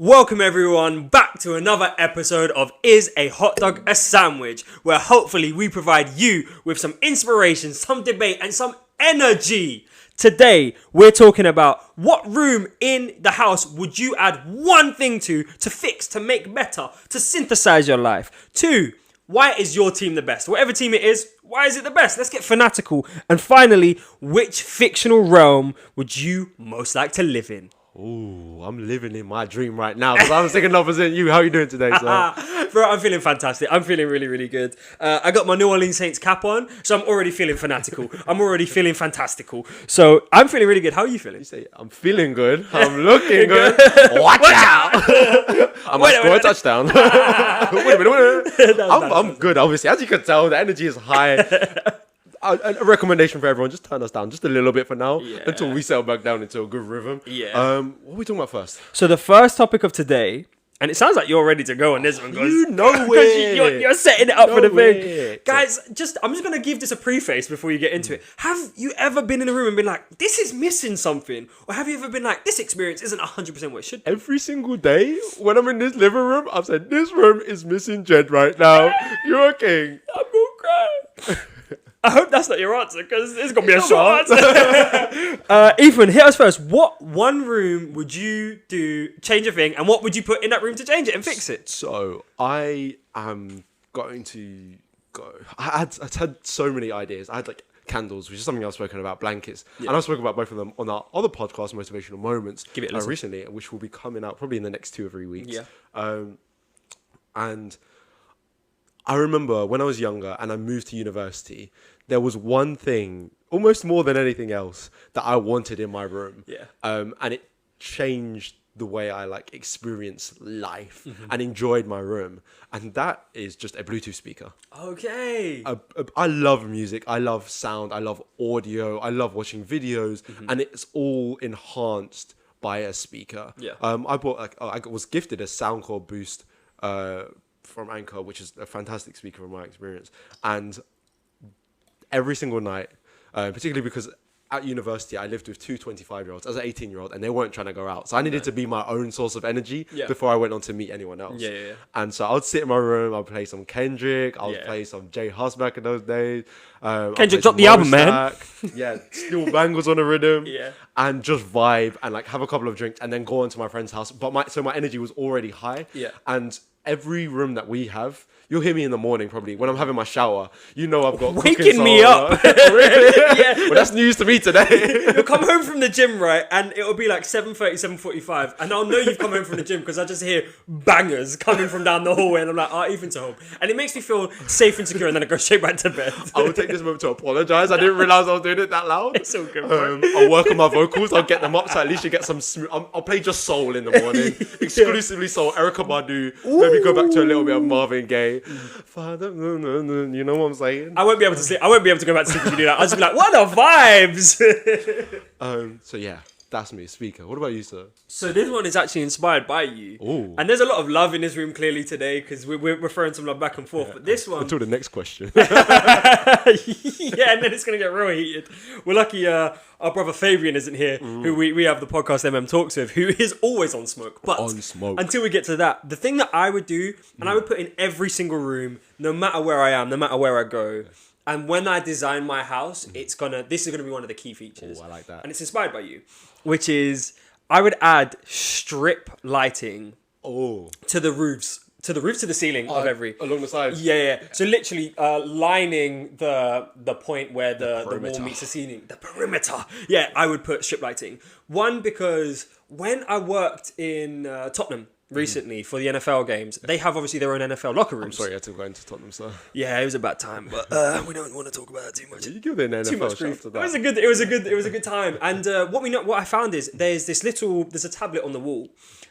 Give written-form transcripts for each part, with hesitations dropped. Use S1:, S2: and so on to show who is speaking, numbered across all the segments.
S1: Welcome everyone back to another episode of Is a Hot Dog a Sandwich, where hopefully we provide you with some inspiration, some debate and some energy. Today we're talking about what room in the house would you add one thing to fix, to make better, to synthesize your life. 2, why is your team the best? Whatever team it is, why is it the best? Let's get fanatical. And finally, which fictional realm would you most like to live in?
S2: Ooh, I'm living in my dream right now because I'm thinking opposite you. How are you doing today, sir?
S1: Bro, I'm feeling fantastic. I'm feeling really, really good. I got my New Orleans Saints cap on, so I'm already feeling fanatical. I'm already feeling fantastical. So I'm feeling really good. How are you feeling?
S2: You say, I'm feeling good. I'm looking good. Watch out! I might score a touchdown. Wait a minute. I'm good, obviously. As you can tell, the energy is high. A recommendation for everyone, just turn us down just a little bit for now until we settle back down into a good rhythm.
S1: Yeah.
S2: What are we talking about first?
S1: So the first topic of today, and it sounds like you're ready to go on this one, guys.
S2: You know it.
S1: You're setting it up for the thing.
S2: It.
S1: Guys, I'm just going to give this a preface before you get into it. Have you ever been in a room and been like, this is missing something? Or have you ever been like, this experience isn't 100% what it should be?
S2: Every single day when I'm in this living room, I've said, this room is missing Jed right now. You're a king.
S1: I'm going to cry. I hope that's not your answer, because it's going to be a short answer. Ethan, hit us first. What one room would you do, change a thing, and what would you put in that room to change it and fix it?
S2: So, I am going to go... I had so many ideas. I had, candles, which is something I've spoken about, blankets. Yeah. And I've spoken about both of them on our other podcast, Motivational Moments,
S1: Give it a listen.
S2: Recently, which will be coming out probably in the next 2 or 3 weeks.
S1: Yeah.
S2: And I remember when I was younger and I moved to university, there was one thing, almost more than anything else, that I wanted in my room.
S1: Yeah.
S2: And it changed the way I experienced life and enjoyed my room. And that is just a Bluetooth speaker.
S1: Okay.
S2: I love music. I love sound. I love audio. I love watching videos. And it's all enhanced by a speaker.
S1: Yeah.
S2: I bought, I was gifted a Soundcore Boost from Anchor, which is a fantastic speaker from my experience. And every single night, particularly because at university I lived with 2 25-year-olds as an 18-year-old, and they weren't trying to go out, so I needed to be my own source of energy before I went on to meet anyone else.
S1: Yeah.
S2: And so I'd sit in my room, I'd play some Kendrick, I'd play some J Hus back in those days.
S1: Kendrick dropped the album, man.
S2: Yeah, Steel Bangles on the rhythm.
S1: Yeah.
S2: And just vibe and have a couple of drinks and then go on to my friend's house. But my energy was already high.
S1: Yeah.
S2: And every room that we have, you'll hear me in the morning probably when I'm having my shower. You know I've got
S1: waking me up.
S2: Really? Yeah. Well, that's news to me today.
S1: You'll come home from the gym, right? And it'll be 7:30, 7:45. And I'll know you've come home from the gym because I just hear bangers coming from down the hallway. And I'm like, Ethan's home. And it makes me feel safe and secure. And then I go straight back to bed.
S2: I will take this moment to apologise. I didn't realise I was doing it that loud.
S1: It's all good, bro.
S2: I'll work on my vocals. I'll get them up so at least you get some smooth... I'll play just soul in the morning. Exclusively soul. Erykah Badu. Maybe go back to a little bit of Marvin Gaye. Father, you know what I'm saying?
S1: I won't be able to sleep. I won't be able to go back to sleep if you do that. I'll just be like, what are the vibes?
S2: So yeah, that's me, speaker. What about you, sir?
S1: So this one is actually inspired by you.
S2: Ooh.
S1: And there's a lot of love in this room clearly today because we're throwing some love back and forth. But this one...
S2: Until the next question.
S1: Yeah, and then it's going to get real heated. We're lucky our brother Fabian isn't here, who we have the podcast Talks with, who is always on smoke. But
S2: on smoke.
S1: Until we get to that, the thing that I would do, and I would put in every single room, no matter where I am, no matter where I go, and when I design my house, this is gonna be one of the key features.
S2: Oh, I like that.
S1: And it's inspired by you, which is I would add strip lighting to the roofs. To the ceiling of every...
S2: Along the sides?
S1: Yeah. So literally lining the point where the wall meets the ceiling. The perimeter. Yeah, I would put strip lighting. One, because when I worked in Tottenham recently for the NFL games, they have obviously their own NFL locker rooms.
S2: I'm sorry I had to go into Tottenham, sir.
S1: Yeah, it was a bad time, but we don't want to talk about it too much.
S2: You give it an NFL
S1: too much grief. It was a good time. And what I found is there's a tablet on the wall.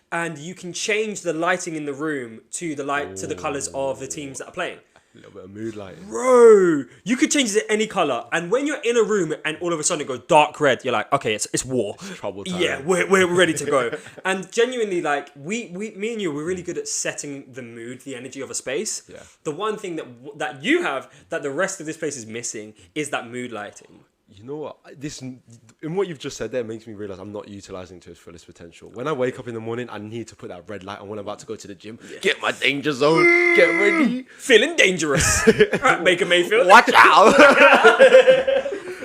S1: And you can change the lighting in the room to the colours of the teams that are playing.
S2: A little bit of mood lighting.
S1: Bro, you could change it to any colour. And when you're in a room and all of a sudden it goes dark red, you're like, okay, it's war.
S2: It's trouble time.
S1: Yeah, we're ready to go. And genuinely, me and you, we're really good at setting the mood, the energy of a space.
S2: Yeah.
S1: The one thing that you have that the rest of this place is missing is that mood lighting.
S2: You know what? In what you've just said there makes me realize I'm not utilizing to its fullest potential. When I wake up in the morning, I need to put that red light on when I'm about to go to the gym. Yeah. Get my danger zone. Get ready.
S1: Feeling dangerous. Right, Baker Mayfield.
S2: Watch out.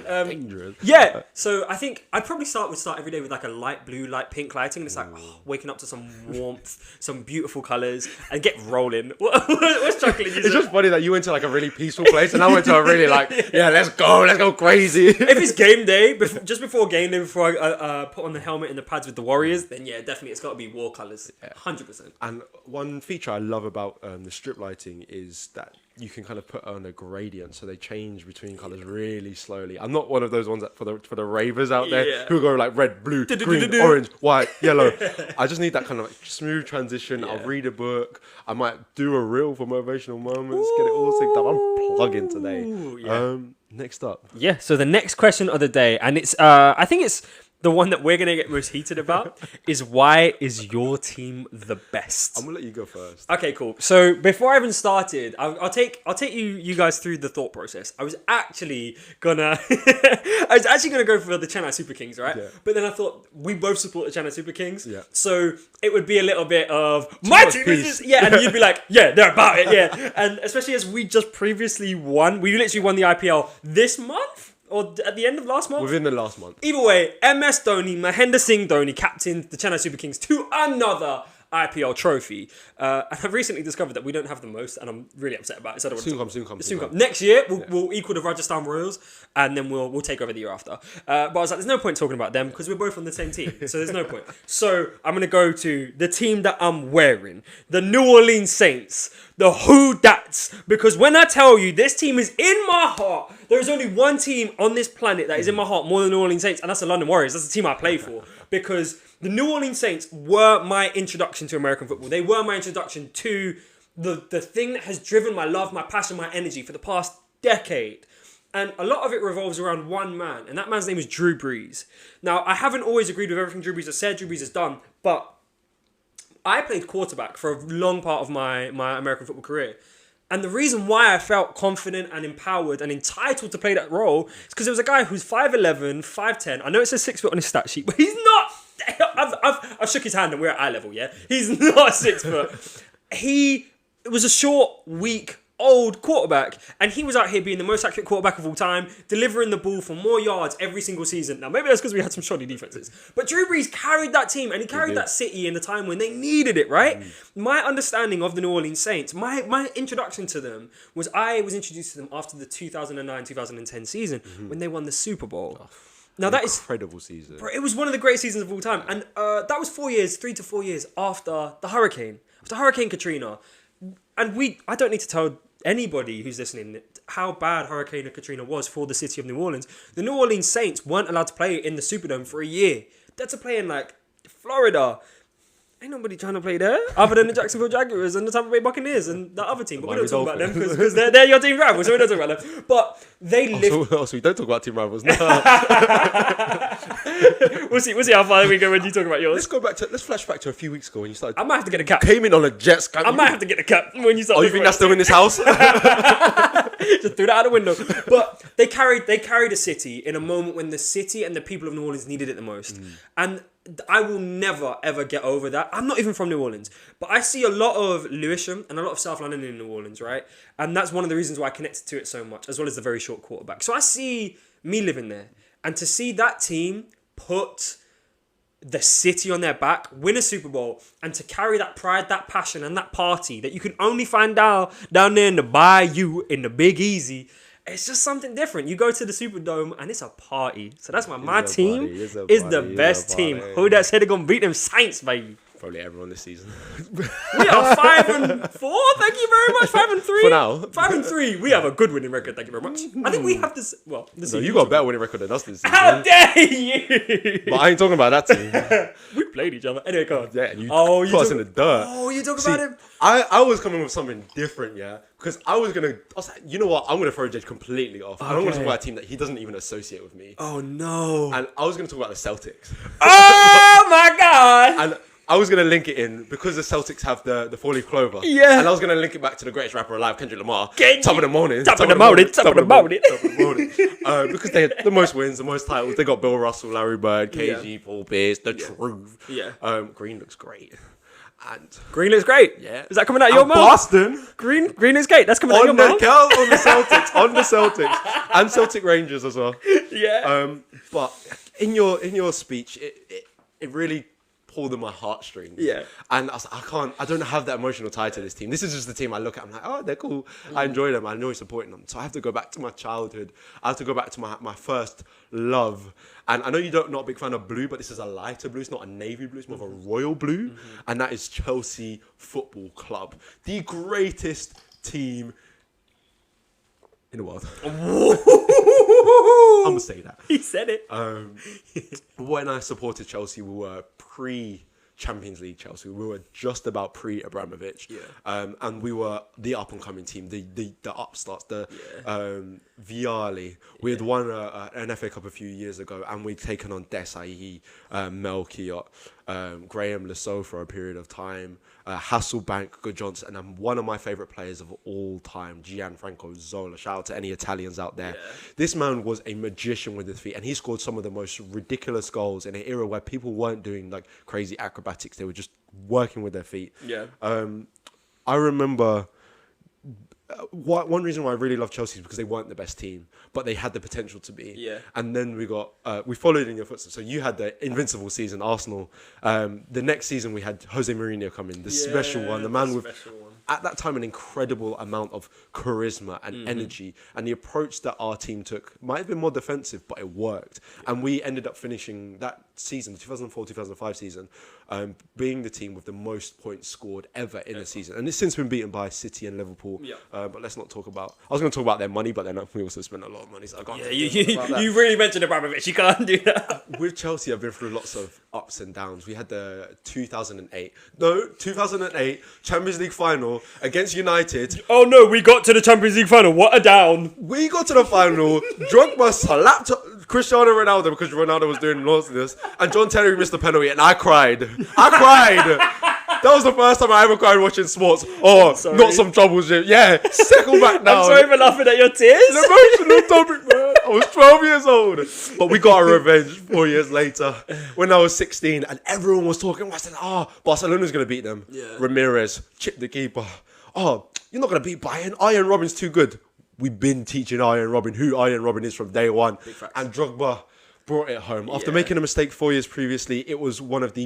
S2: Dangerous.
S1: Yeah. So I think I'd probably start every day with like a light blue, light pink lighting. And it's like waking up to some warmth, some beautiful colours, and get rolling. What's chuckling?
S2: It's just funny that you went to like a really peaceful place, and I went to a really like, let's go crazy.
S1: If it's game day, just before game day, before I put on the helmet and the pads with the Warriors, then yeah, definitely it's got to be war colours, 100%.
S2: And one feature I love about the strip lighting is that you can kind of put on a gradient, so they change between colours really slowly. I'm not one of those ones that for the ravers out there who go like red, blue, green, orange, white, yellow. I just need that kind of like smooth transition. Yeah. I'll read a book. I might do a reel for motivational moments. Get it all synced up. I'm plugging today. Yeah. Next up.
S1: Yeah. So the next question of the day, and it's I think it's the one that we're gonna get most heated about, is why is your team the best?
S2: I'm gonna let you go first.
S1: Okay, cool. So before I even started, I'll take you guys through the thought process. I was actually gonna go for the Chennai Super Kings, right? Yeah. But then I thought we both support the Chennai Super Kings, so it would be a little bit of my team is and you'd be like, yeah, they're about it, yeah. And especially as we just previously won, we literally won the IPL this month. Or at the end of last month?
S2: Within the last month.
S1: Either way, MS Dhoni, Mahendra Singh Dhoni captained the Chennai Super Kings to another IPL trophy. And I've recently discovered that we don't have the most, and I'm really upset about it. So I don't want
S2: soon come.
S1: Next year, we'll equal the Rajasthan Royals, and then we'll take over the year after. But I was like, there's no point talking about them because we're both on the same team. So there's no point. So I'm going to go to the team that I'm wearing, the New Orleans Saints, the Who Dats. Because when I tell you this team is in my heart, there's only one team on this planet that is in my heart more than the New Orleans Saints, and that's the London Warriors. That's the team I play for. Because the New Orleans Saints were my introduction to American football. They were my introduction to the thing that has driven my love, my passion, my energy for the past decade. And a lot of it revolves around one man, and that man's name is Drew Brees. Now, I haven't always agreed with everything Drew Brees has said, Drew Brees has done, but I played quarterback for a long part of my American football career. And the reason why I felt confident and empowered and entitled to play that role is because there was a guy who's 5'11", 5'10". I know it says 6 foot on his stat sheet, but he's not. I've shook his hand and we're at eye level, yeah? He's not 6 foot. He was a short, weak, old quarterback, and he was out here being the most accurate quarterback of all time, delivering the ball for more yards every single season. Now, maybe that's because we had some shoddy defenses, but Drew Brees carried that team, and he carried that city in the time when they needed it, right? My understanding of the New Orleans Saints, my introduction to them was I was introduced to them after the 2009-2010 season when they won the Super Bowl. Now that is
S2: incredible season.
S1: It was one of the great seasons of all time, and that was 3 to 4 years after the hurricane, after Hurricane Katrina. And I don't need to tell anybody who's listening how bad Hurricane Katrina was for the city of New Orleans. The New Orleans Saints weren't allowed to play in the Superdome for a year. They had to play in like Florida. Ain't nobody trying to play there other than the Jacksonville Jaguars and the Tampa Bay Buccaneers and the other team. But we don't talk about them because they're your team rivals, so we don't talk about them. But they live.
S2: So we don't talk about team rivals. No.
S1: We'll see how far we go when you talk about yours.
S2: Let's flash back to a few weeks ago when you started.
S1: I might have to get a cap.
S2: Came in on a jet.
S1: I might have to get a cap when you start.
S2: Oh, you think that's still in this house?
S1: Just threw that out the window. But they carried a city in a moment when the city and the people of New Orleans needed it the most. And I will never, ever get over that. I'm not even from New Orleans, but I see a lot of Lewisham and a lot of South London in New Orleans, right? And that's one of the reasons why I connected to it so much, as well as the very short quarterback. So I see me living there. And to see that team put the city on their back, win a Super Bowl, and to carry that pride, that passion, and that party that you can only find down there in the Bayou, in the Big Easy, it's just something different. You go to the Superdome and it's a party. So that's why my team is the best team. Who that said they're going to beat them Saints, baby?
S2: Probably everyone this season.
S1: We are 5-4. Thank you very much. 5-3.
S2: For now.
S1: 5-3. We have a good winning record. Thank you very much. I think we have this. Well,
S2: no, you got a better winning record than us this season.
S1: How dare you?
S2: But I ain't talking about that team.
S1: We played each other. Anyway, go on.
S2: Yeah, and you put us in the dirt.
S1: Oh, you talk about him?
S2: I was coming with something different, yeah? Because I was like, you know what? I'm going to throw Jed completely off. Okay. And I'm going to talk about a team that he doesn't even associate with me.
S1: Oh, no.
S2: And I was going to talk about the Celtics.
S1: Oh, my God.
S2: And I was going to link it in because the Celtics have the four-leaf clover.
S1: Yeah.
S2: And I was going to link it back to the greatest rapper alive, Kendrick Lamar.
S1: Kendrick.
S2: Top of the morning.
S1: Top of the morning.
S2: Because they had the most wins, the most titles. They got Bill Russell, Larry Bird, KG, Paul Pierce, The Truth.
S1: Yeah.
S2: Green looks great. And
S1: Green looks great.
S2: Yeah.
S1: Is that coming out of your mouth?
S2: Boston.
S1: Green is great. That's coming out of your mouth.
S2: On the Celtics. And Celtic Rangers as well.
S1: Yeah.
S2: But in your speech, it really pulled at my heartstrings.
S1: Yeah.
S2: And I was like, I don't have that emotional tie to this team. This is just the team I look at. I'm like, oh, they're cool. I enjoy them. I enjoy supporting them. So I have to go back to my childhood. I have to go back to my first love. And I know you're not a big fan of blue, but this is a lighter blue. It's not a navy blue. It's more of a royal blue. And that is Chelsea Football Club. The greatest team in the world. I'm going to say that.
S1: He said it.
S2: When I supported Chelsea, we were pre-Champions League Chelsea. We were just about pre-Abramovich.
S1: Yeah.
S2: And we were the up-and-coming team, the upstarts, the Viali. We had won an FA Cup a few years ago, and we'd taken on Desai, Melchiot, Graham Lasso for a period of time, Hasselbank, Good Johnson, and one of my favourite players of all time, Gianfranco Zola. Shout out to any Italians out there. Yeah. This man was a magician with his feet, and he scored some of the most ridiculous goals in an era where people weren't doing like crazy acrobatics. They were just working with their feet.
S1: Yeah.
S2: I remember one reason why I really love Chelsea is because they weren't the best team, but they had the potential to be.
S1: Yeah.
S2: And then we followed in your footsteps. So you had the invincible season, Arsenal. The next season we had Jose Mourinho come in, the special one, the man with, at that time, an incredible amount of charisma and energy. And the approach that our team took might have been more defensive, but it worked. Yeah. And we ended up finishing that season, the 2004-2005 season, being the team with the most points scored ever in a season. And it's since been beaten by City and Liverpool. Yeah. But let's not talk about... I was going to talk about their money, but then we also spent a lot of money, so I can't talk about that.
S1: You really mentioned Abramovich. You can't do that.
S2: With Chelsea, I've been through lots of ups and downs. We had the 2008 Champions League final against United.
S1: Oh no, we got to the Champions League final. What a down.
S2: We got to the final. Drogba slapped Cristiano Ronaldo because Ronaldo was doing naughtiness, and John Terry missed the penalty, and I cried. That was the first time I ever cried watching sports. Oh, not some troubles. Yeah, circle back now.
S1: I'm sorry for laughing at your tears.
S2: An emotional topic, man. I was 12 years old. But we got our revenge 4 years later when I was 16 and everyone was talking. I said, Barcelona's going to beat them. Yeah. Ramirez, chipped the keeper. Oh, you're not going to beat Bayern. Arjen Robben's too good. We've been teaching Arjen Robben who Arjen Robben is from day one. And Drogba brought it home. After making a mistake 4 years previously, it was one of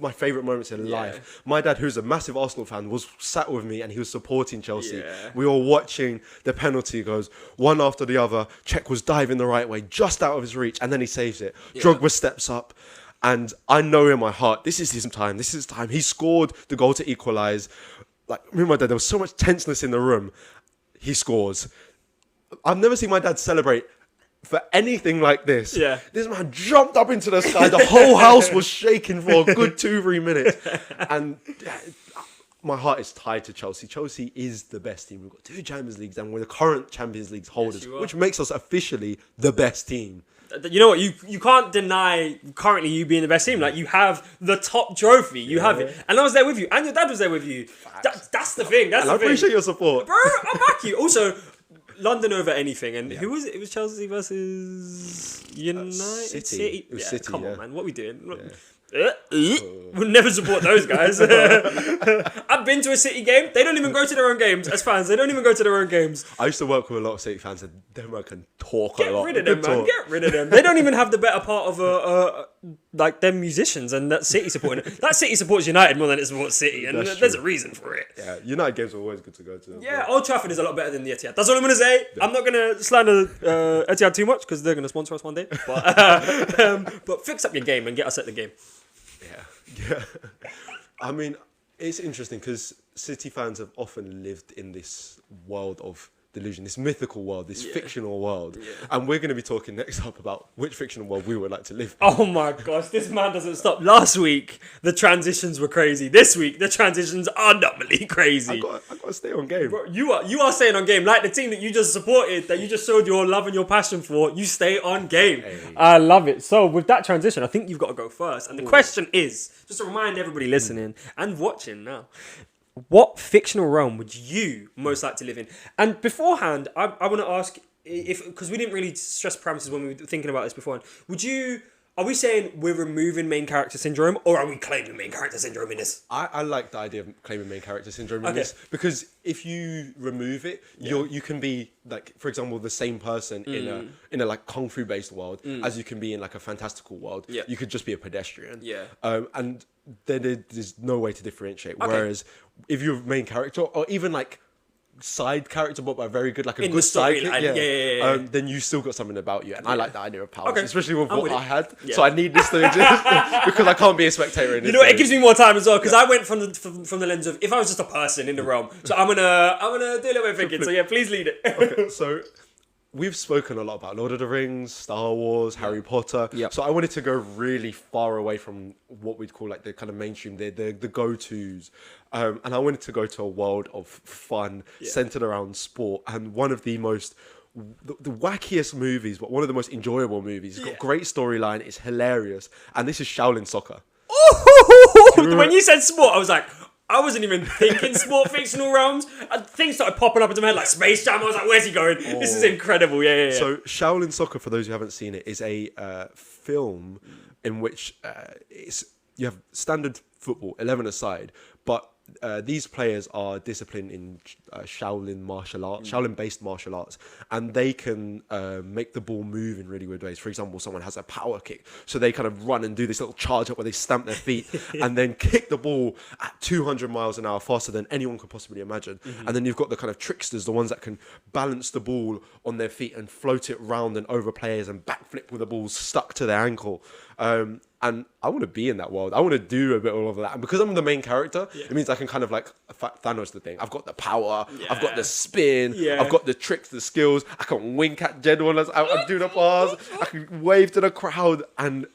S2: my favourite moments in life. My dad, who's a massive Arsenal fan, was sat with me and he was supporting Chelsea. Yeah. We were watching the penalty goes one after the other. Czech was diving the right way, just out of his reach, and then he saves it. Yeah. Drogba steps up. And I know in my heart, this is his time. This is his time. He scored the goal to equalise. Like, me and my dad, there was so much tenseness in the room. He scores. I've never seen my dad celebrate for anything like this. Yeah. This man jumped up into the sky. The whole house was shaking for a good 2-3 minutes. And my heart is tied to Chelsea. Chelsea is the best team. We've got 2 Champions Leagues and we're the current Champions League holders, which makes us officially the best team.
S1: You know what? You can't deny currently you being the best team. Like, you have the top trophy. You have it. And I was there with you. And your dad was there with you. That's the thing.
S2: I appreciate your support.
S1: Bro, I back you. Also, London over anything. And who was it? It was Chelsea versus United?
S2: City. It was City,
S1: Come on, man. What are we doing? We'll never support those guys. I've been to a City game. They don't even go to their own games as fans. They don't even go to their own games.
S2: I used to work with a lot of City fans, and them can talk a lot.
S1: Get rid of them, man. Get rid of them. They don't even have the better part of like them musicians, and that City supporting it. That City supports United more than it supports City, and there's a reason for it.
S2: Yeah, United games are always good to go to.
S1: Yeah, Old Trafford is a lot better than the Etihad. That's all I'm gonna say. Yeah. I'm not gonna slander Etihad too much because they're gonna sponsor us one day. But fix up your game and get us at the game.
S2: Yeah. I mean, it's interesting because City fans have often lived in this world of delusion, this mythical world, this fictional world. And we're going to be talking next up about which fictional world we would like to live in.
S1: Oh my gosh, this man doesn't stop. Last week, the transitions were crazy. This week, the transitions are doubly crazy.
S2: I got to stay on game.
S1: Bro, you are staying on game. Like the team that you just supported, that you just showed your love and your passion for, you stay on game.
S2: Hey.
S1: I love it. So with that transition, I think you've got to go first. And the question is, just to remind everybody listening and watching now, what fictional realm would you most like to live in? And beforehand, I want to ask, if because we didn't really stress parameters when we were thinking about this beforehand, are we saying we're removing main character syndrome, or are we claiming main character syndrome in this?
S2: I like the idea of claiming main character syndrome in this, because if you remove it, you can be like, for example, the same person in a like kung fu based world as you can be in like a fantastical world.
S1: Yeah.
S2: You could just be a pedestrian.
S1: Yeah.
S2: And then there's no way to differentiate. Whereas if you're main character, or even like side character, but very good, like a
S1: In
S2: good
S1: the story
S2: sidekick,
S1: line, yeah.
S2: then you still got something about you, and I like the idea of powers, especially with
S1: I'm
S2: what
S1: with
S2: I
S1: it.
S2: had.
S1: Yeah.
S2: So I need this to exist because I can't be a spectator in this.
S1: You know what? It
S2: game.
S1: gives me more time as well, because I went from the lens of if I was just a person in the realm. So I'm gonna do a little bit of thinking. So yeah, please lead it.
S2: Okay, so we've spoken a lot about Lord of the Rings, Star Wars, Harry Potter.
S1: Yep.
S2: So I wanted to go really far away from what we'd call like the kind of mainstream, the go-tos. And I wanted to go to a world of fun centered around sport. And one of the most, the wackiest movies, but one of the most enjoyable movies. It's got great storyline. It's hilarious. And this is Shaolin Soccer.
S1: When you said sport, I was like, I wasn't even thinking sport fictional realms. And things started popping up into my head like Space Jam. I was like, where's he going? This is incredible. Yeah.
S2: So Shaolin Soccer, for those who haven't seen it, is a film in which you have standard football, 11 aside, but these players are disciplined in Shaolin martial arts, Shaolin-based martial arts, and they can make the ball move in really weird ways. For example, someone has a power kick, so they kind of run and do this little charge up where they stamp their feet and then kick the ball at 200 miles an hour faster than anyone could possibly imagine. And then you've got the kind of tricksters, the ones that can balance the ball on their feet and float it round and over players and backflip with the ball stuck to their ankle. And I want to be in that world. I want to do a bit of all of that. And because I'm the main character, it means I can kind of like Thanos the thing. I've got the power. I've got the spin. I've got the tricks, the skills. I can wink at Jed as I do the pass. I can wave to the crowd. And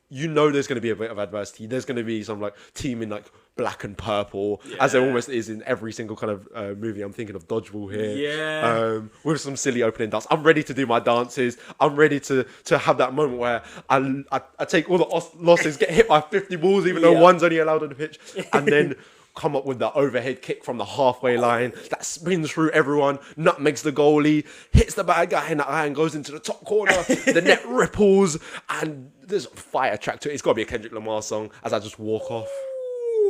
S2: you know there's going to be a bit of adversity. There's going to be some like team in like black and purple, as there almost is in every single kind of movie. I'm thinking of Dodgeball here, with some silly opening dance. I'm ready to do my dances. I'm ready to have that moment where I take all the losses, get hit by 50 balls, even though one's only allowed on the pitch, and then come up with the overhead kick from the halfway line that spins through everyone, nutmegs the goalie, hits the bad guy in the eye and goes into the top corner. The net ripples, and there's a fire track to it. It's got to be a Kendrick Lamar song as I just walk off.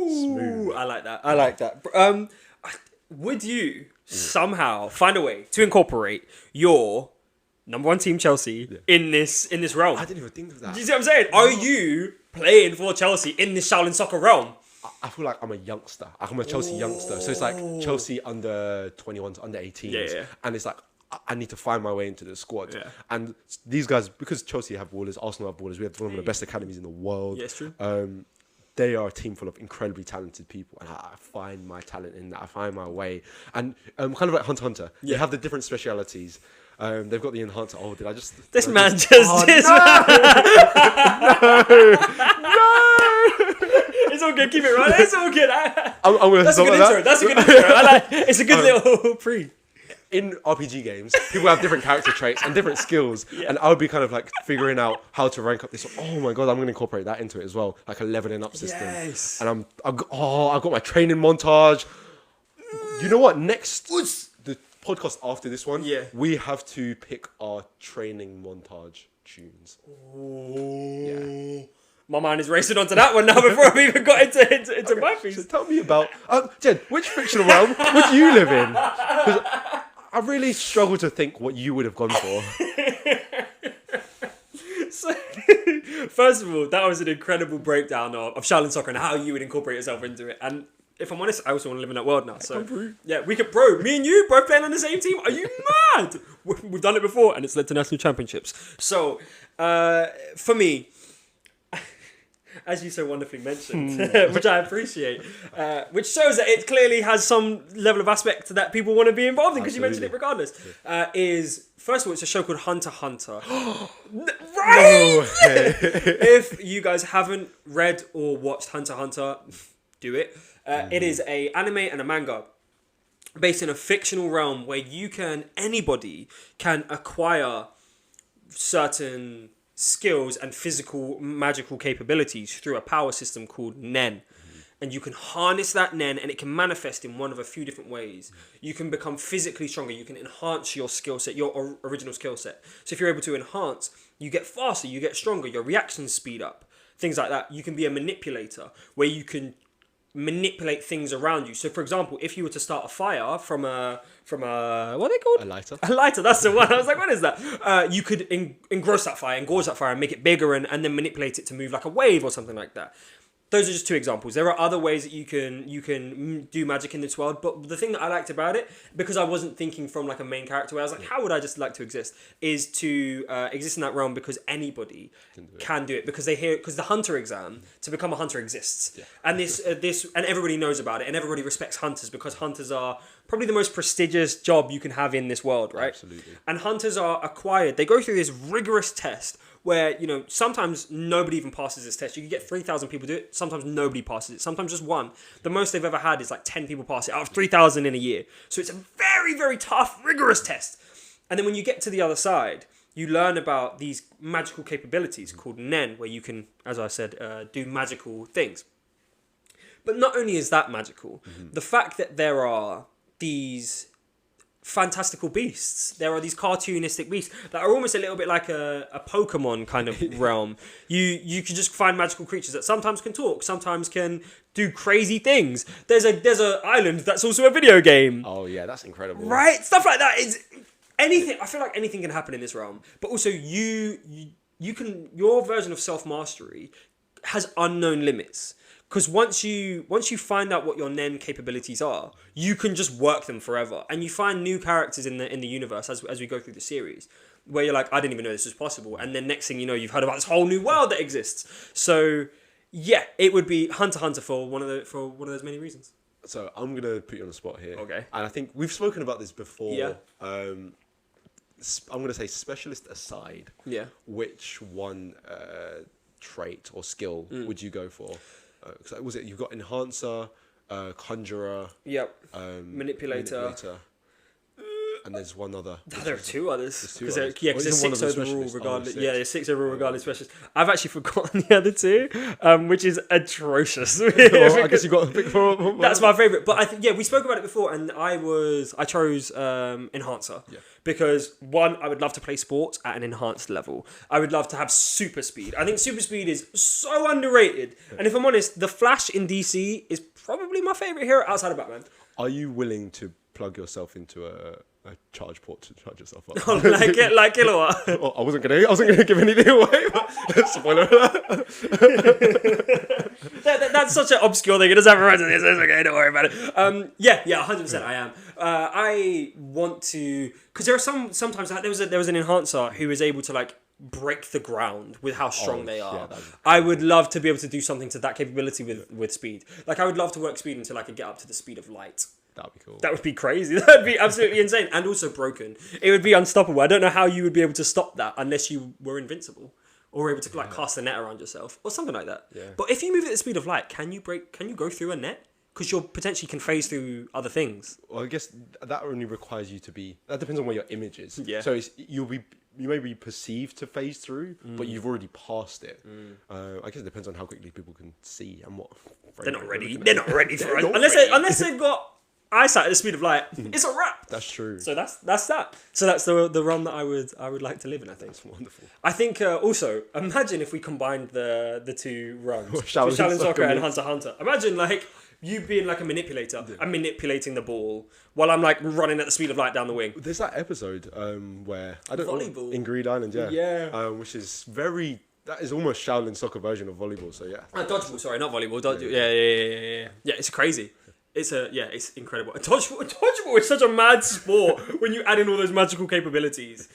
S2: Smooth.
S1: I like that. Would you somehow find a way to incorporate your number one team, Chelsea, in this realm?
S2: I didn't even think of that.
S1: Do you see what I'm saying? Are you playing for Chelsea in this Shaolin Soccer realm?
S2: I feel like I'm a youngster. I'm a Chelsea youngster. So it's like Chelsea under 21s, under 18s. And it's like, I need to find my way into the squad. And these guys, because Chelsea have ballers, Arsenal have ballers, we have one of the best academies in the world.
S1: Yeah, it's true.
S2: They are a team full of incredibly talented people, and I find my talent in that. I find my way, and kind of like Hunter x Hunter. They have the different specialities. They've got the enhancer. Oh, did I just?
S1: This man just.
S2: Oh,
S1: this
S2: no!
S1: It's all good. Keep it right. It's all good.
S2: I'm gonna
S1: That's a good
S2: like
S1: intro. That's a good intro. I like. It's a good little pre.
S2: In RPG games, people have different character traits and different skills, and I would be kind of like figuring out how to rank up this. Oh my god, I'm going to incorporate that into it as well, like a leveling up system.
S1: Yes.
S2: And I've got my training montage. You know what? Next, the podcast after this one, we have to pick our training montage tunes.
S1: My mind is racing onto that one now before I've even got into my piece.
S2: So tell me about Jen. Which fictional realm would you live in? 'Cause I really struggle to think what you would have gone for.
S1: So, first of all, that was an incredible breakdown of Shaolin Soccer and how you would incorporate yourself into it. And if I'm honest, I also want to live in that world now. So yeah, we could, bro. Me and you both playing on the same team. Are you mad? We've done it before, and it's led to national championships. So for me, as you so wonderfully mentioned, which I appreciate, which shows that it clearly has some level of aspect that people want to be involved in because you mentioned it regardless. Is first of all, it's a show called Hunter x Hunter. Right? If you guys haven't read or watched Hunter x Hunter, do it. It is a anime and a manga based in a fictional realm where anybody can acquire certain skills and physical magical capabilities through a power system called Nen. And you can harness that Nen and it can manifest in one of a few different ways. You can become physically stronger. You can enhance your skill set, your original skill set. So if you're able to enhance, you get faster, you get stronger, your reactions speed up, things like that. You can be a manipulator where you can manipulate things around you. So for example, if you were to start a fire from a what are they called? A lighter, that's the one. I was like, what is that? You could engross that fire, engorge that fire and make it bigger and then manipulate it to move like a wave or something like that. Those are just two examples. There are other ways that you can do magic in this world, but the thing that I liked about it, because I wasn't thinking from like a main character where I was like, how would I just like to exist, is to exist in that realm because anybody can do it because the hunter exam to become a hunter exists, and this and everybody knows about it and everybody respects hunters because hunters are probably the most prestigious job you can have in this world, right?
S2: Absolutely.
S1: And hunters are acquired. They go through this rigorous test where, sometimes nobody even passes this test. You can get 3,000 people do it. Sometimes nobody passes it. Sometimes just one. The most they've ever had is like 10 people pass it out of 3,000 in a year. So it's a very, very tough, rigorous test. And then when you get to the other side, you learn about these magical capabilities called Nen, where you can, as I said, do magical things. But not only is that magical, the fact that there are these fantastical beasts. There are these cartoonistic beasts that are almost a little bit like a Pokemon kind of realm. You can just find magical creatures that sometimes can talk, sometimes can do crazy things. There's a island that's also a video game.
S2: Oh yeah, that's incredible.
S1: Right? Stuff like that is anything. I feel like anything can happen in this realm. But also you can, your version of self-mastery has unknown limits. Because once you find out what your Nen capabilities are, you can just work them forever. And you find new characters in the universe as we go through the series, where you're like, I didn't even know this was possible. And then next thing you know, you've heard about this whole new world that exists. So yeah, it would be Hunter x Hunter for one of those many reasons.
S2: So I'm gonna put you on the spot here.
S1: Okay.
S2: And I think we've spoken about this before.
S1: Yeah. I'm
S2: gonna say specialist aside.
S1: Yeah.
S2: Which one trait or skill would you go for? Was it you've got enhancer, conjurer,
S1: manipulator,
S2: and there's one other.
S1: There are two others. Because there's
S2: one
S1: 6
S2: of them
S1: overall
S2: specialists?
S1: regardless.
S2: Oh,
S1: Yeah, there's 6 overall regardless specialists. I've actually forgotten the other two, which is atrocious.
S2: Well, I guess you got to pick for.
S1: That's my favourite. But I think we spoke about it before, and I chose enhancer.
S2: Yeah.
S1: Because one, I would love to play sports at an enhanced level. I would love to have super speed. I think super speed is so underrated. And if I'm honest, the Flash in DC is probably my favourite hero outside of Batman.
S2: Are you willing to plug yourself into a charge port to charge yourself up?
S1: like Kilowatt.
S2: Oh, I wasn't gonna give anything away. But spoiler alert.
S1: That's such an obscure thing. It doesn't have a right to this. It's okay. Don't worry about it. Yeah, 100%. I am. I want to, because there are sometimes there was an enhancer who was able to like break the ground with how strong they are. I would love to be able to do something to that capability with speed. Like I would love to work speed until I could get up to the speed of light.
S2: That'd be cool.
S1: That would be crazy. That would be absolutely insane. And also broken. It would be unstoppable. I don't know how you would be able to stop that unless you were invincible. Or able to like cast a net around yourself. Or something like that.
S2: Yeah.
S1: But if you move at the speed of light, can you go through a net? Because you potentially can phase through other things.
S2: Well, I guess that only requires you to be. That depends on where your image is.
S1: Yeah.
S2: So you may be perceived to phase through, but you've already passed it. I guess it depends on how quickly people can see and what.
S1: They're not ready. They're not ready for us. Unless they've got eyesight at the speed of light. It's a wrap.
S2: That's true.
S1: So that's that. So that's the realm that I would like to live in. I think.
S2: That's wonderful.
S1: I think also imagine if we combined the two realms,
S2: Shaolin
S1: Soccer and Hunter x Hunter. Imagine like you being like a manipulator. Yeah. I'm manipulating the ball while I'm like running at the speed of light down the wing.
S2: There's that episode where I don't
S1: volleyball
S2: know, in Greed Island,
S1: yeah,
S2: which is very. That is almost Shaolin Soccer version of volleyball. So yeah.
S1: Dodgeball. Sorry, not volleyball. Yeah. Yeah, it's crazy. It's incredible. Dodgeball is such a mad sport when you add in all those magical capabilities.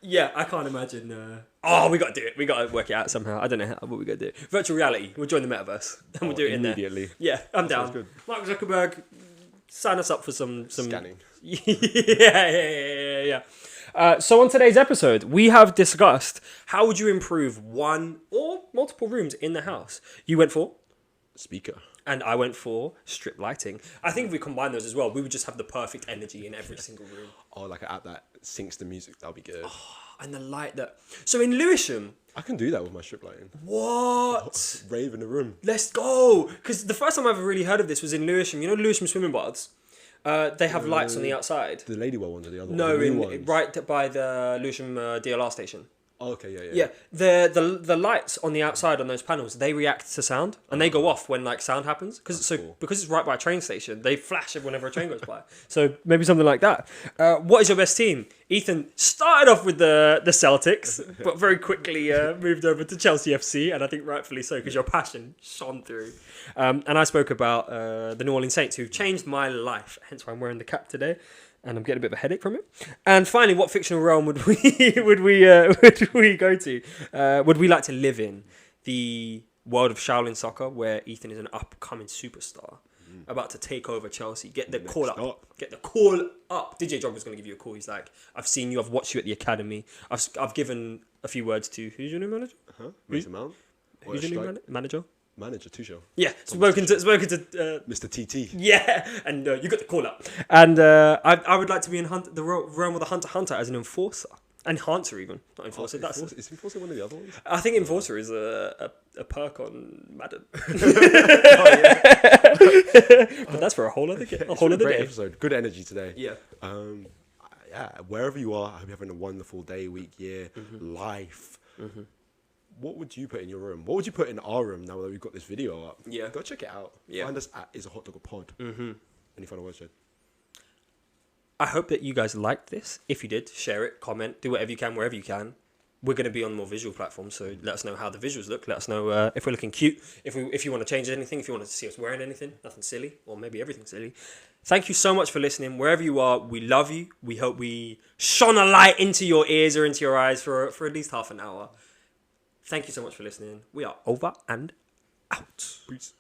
S1: Yeah, I can't imagine. We got to do it. We got to work it out somehow. I don't know how, but we got to do it. Virtual reality. We'll join the metaverse and we'll do it in there.
S2: Immediately.
S1: Yeah, I'm
S2: Sounds
S1: down.
S2: good.
S1: Mark Zuckerberg, sign us up for some
S2: Scanning.
S1: yeah. So on today's episode, we have discussed how would you improve one or multiple rooms in the house. You went for,
S2: Speaker.
S1: and I went for strip lighting. I think if we combine those as well, we would just have the perfect energy in every single room.
S2: Oh, like an app that syncs the music. That'll be good.
S1: And the light that... So in Lewisham...
S2: I can do that with my strip lighting.
S1: What?
S2: Rave in the room.
S1: Let's go! Because the first time I ever really heard of this was in Lewisham. You know Lewisham swimming baths? They have lights on the outside.
S2: The Ladywell ones or the other ones?
S1: No,
S2: The new ones?
S1: right by the Lewisham DLR station.
S2: Oh, okay, yeah.
S1: Yeah, the lights on the outside on those panels, they react to sound and they go off when like sound happens because it's right by a train station. They flash whenever a train goes by. So maybe something like that. What is your best team? Ethan started off with the Celtics, but very quickly moved over to Chelsea FC, and I think rightfully so because your passion shone through. And I spoke about the New Orleans Saints, who changed my life. Hence why I'm wearing the cap today. And I'm getting a bit of a headache from it. And finally, what fictional realm would we go to? Would we like to live in the world of Shaolin soccer, where Ethan is an upcoming superstar, about to take over Chelsea? Get the call up. Get the call up. DJ Drogba's going to give you a call. He's like, I've seen you. I've watched you at the academy. I've given a few words to who's your new manager?
S2: Mason Mount.
S1: Who's your new manager?
S2: Manager Tuchel.
S1: Yeah, spoken to
S2: Mr. TT.
S1: Yeah, and you got the call up. And I would like to be in the realm of the Hunter as an enforcer. Enhancer even, not enforcer.
S2: Is enforcer one of the other ones?
S1: I think enforcer is a perk on Madden. But that's for a whole other day.
S2: Episode. Good energy today.
S1: Yeah.
S2: Wherever you are, I hope you're having a wonderful day, week, year, life. What would you put in your room? What would you put in our room now that we've got this video up?
S1: Yeah.
S2: Go check it out.
S1: Yeah.
S2: Find us at Is a Hot Dog a Pod. Any final words, Jed?
S1: I hope that you guys liked this. If you did, share it, comment, do whatever you can, wherever you can. We're going to be on more visual platforms, so let us know how the visuals look. Let us know if we're looking cute, if you want to change anything, if you want to see us wearing anything, nothing silly, or maybe everything silly. Thank you so much for listening. Wherever you are, we love you. We hope we shone a light into your ears or into your eyes for at least half an hour. Thank you so much for listening. We are over and out.
S2: Peace.